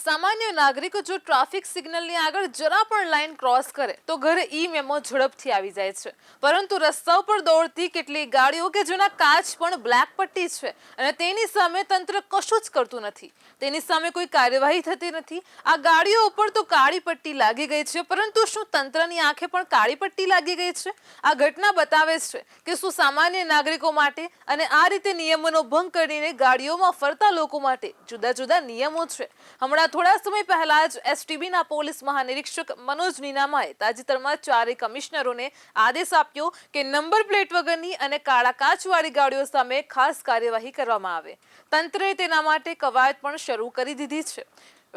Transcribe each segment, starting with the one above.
સામાન્ય નાગરિકો જો ટ્રાફિક સિગ્નલની આગળ જરા પણ લાઈન ક્રોસ કરે તો ઘરે ઈ મેમો ઝડપથી આવી જાય છે, પરંતુ રસ્તા ઉપર દોડતી કેટલીક ગાડીઓ કે જેના કાચ પણ બ્લેક પટ્ટી છે અને તેની સામે તંત્ર કશું જ કરતું નથી. તેની સામે કોઈ કાર્યવાહી થતી નથી. આ ગાડીઓ ઉપર તો કાળી પટ્ટી લાગી ગઈ છે, પરંતુ શું તંત્રની આંખે પણ કાળી પટ્ટી લાગી ગઈ છે? આ ઘટના બતાવે છે કે શું સામાન્ય નાગરિકો માટે અને આ રીતે નિયમોનો ભંગ કરીને ગાડીઓમાં ફરતા લોકો માટે જુદા જુદા નિયમો છે. હમણાં થોડા સમય પહેલા જ એસટીબીના પોલીસ મહાનિરીક્ષક મનોજ નીનામાએ તાજેતરમાં ચારેય કમિશનરોને આદેશ આપ્યો કે નંબર પ્લેટ વગરની અને કાળા કાચવાળી ગાડીઓ સામે ખાસ કાર્યવાહી કરવામાં આવે. તંત્રએ તેના માટે કવાયત પણ શરૂ કરી દીધી છે.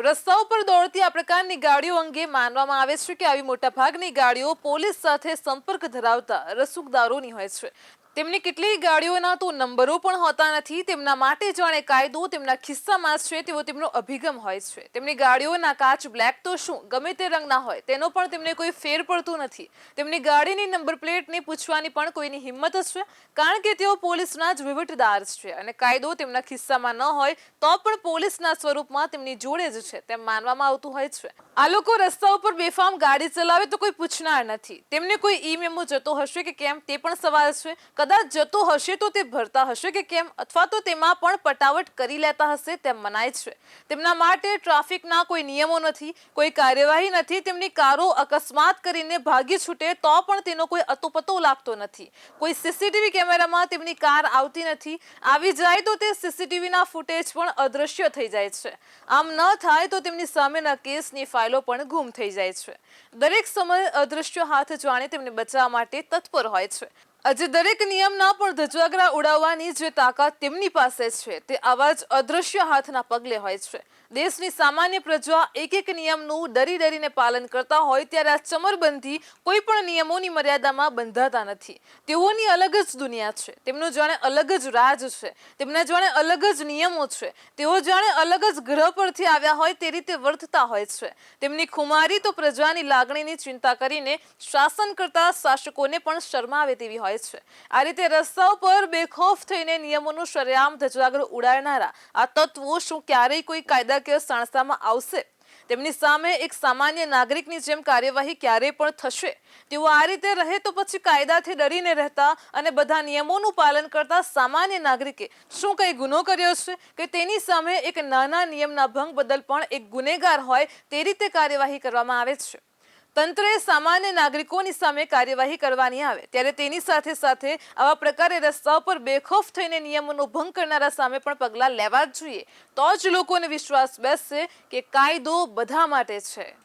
રસ્તા ઉપર દોડતી આ પ્રકારની ગાડીઓ અંગે માનવામાં આવે છે કે આવી મોટાભાગની ગાડીઓ પોલીસ સાથે સંપર્ક ધરાવતા રસૂખદારોની હોય છે. તેમની કેટલીક ગાડીઓના તો નંબરો પણ હોતા નથી. તેમના માટે જાણે કાયદો તેમના ખિસ્સામાં છે તેવો તેમનો અભિગમ હોય છે. તેમની ગાડીઓના કાચ બ્લેક તો શું ગમે તે રંગના હોય તેનો પણ તેમને કોઈ ફેર પડતો નથી. તેમની ગાડીની નંબર પ્લેટને પૂછવાની પણ કોઈની હિંમત છે, કારણ કે તેઓ પોલીસના જ વહીવટદાર છે અને કાયદો તેમના ખિસ્સામાં ન હોય તો પણ પોલીસના સ્વરૂપમાં તેમની જોડે જ છે તેમ માનવામાં આવતું હોય છે. આ લોકો રસ્તા ઉપર બેફામ ગાડી ચલાવે તો કોઈ પૂછનાર નથી. તેમને કોઈ ઈ મેમો જતો હશે કે કેમ તે પણ સવાલ છે. કદાચ જતો હશે તો તે ભરતા હશે કે કેમ, અથવા તો તેમાં પણ પટાવટ કરી લેતા હશે તેમ મનાય છે. તેમના માટે ટ્રાફિકના કોઈ નિયમો નથી, કોઈ કાર્યવાહી નથી. તેમની કારો અકસ્માત કરીને ભાગી છૂટે તો પણ તેનો કોઈ અતોપતો લાગતો નથી. કોઈ સીસીટીવી કેમેરામાં તેમની કાર આવતી નથી. આવી જાય તો તે સીસીટીવીના ફૂટેજ પણ અદૃશ્ય થઈ જાય છે. આમ ન થાય તો તેમની સામેના કેસની ફાઇલો પણ ગુમ થઈ જાય છે. દરેક સમય અદૃશ્ય હાથ જાણે તેમને બચાવવા માટે તત્પર હોય છે. આજે દરેક નિયમના પણ ધજાગરા ઉડાવવાની જે તાકાત તેમની પાસે છે તે આવા જ અદૃશ્ય હાથના પગલે હોય છે. દેશની સામાન્ય પ્રજા એક એક નિયમનું ડરી ડરીને પાલન કરતા હોય ત્યારે આ ચમરબંધી કોઈ પણ નિયમોની મર્યાદામાં બંધાતા નથી. તેઓની અલગ જ દુનિયા છે. તેમનું જાણે અલગ જ રાજ છે. તેમના જાણે અલગ જ નિયમો છે. તેઓ જાણે અલગ જ ગ્રહ પરથી આવ્યા હોય તે રીતે વર્તતા હોય છે. તેમની ખુમારી તો પ્રજાની લાગણીની ચિંતા કરીને શાસન કરતા શાસકોને પણ શરમાવે તેવી હોય છે. આ રીતે રસ્તા ઉપર બેખૌફ થઈને નિયમોનું શરેઆમ ધજાગરો ઉડાડનારા આ તત્વો શું ક્યારેય કોઈ કાયદાકીય સંસ્થામાં આવશે? તેમની સામે એક સામાન્ય નાગરિકની જેમ કાર્યવાહી ક્યારે પણ થશે? તેઓ આ રીતે રહે તો પછી કાયદાથી ડરીને રહેતા અને બધા નિયમોનું પાલન કરતા સામાન્ય નાગરિકે શું કંઈ ગુનો કર્યો છે કે તેની સામે એક નાના નિયમના ભંગ બદલ પણ એક ગુનેગાર હોય તે રીતે કાર્યવાહી કરવામાં આવે છે? તંત્રએ સામાન્ય નાગરિકોની સામે કાર્યવાહી કરવાની આવે ત્યારે તેની સાથે સાથે આવા પ્રકારે રસ્તા પર બેખૌફ થઈને નિયમોનો ભંગ કરનારા સામે પણ પગલાં લેવા જ જોઈએ. તો જ લોકોને વિશ્વાસ બેસશે કે કાયદો બધા માટે છે.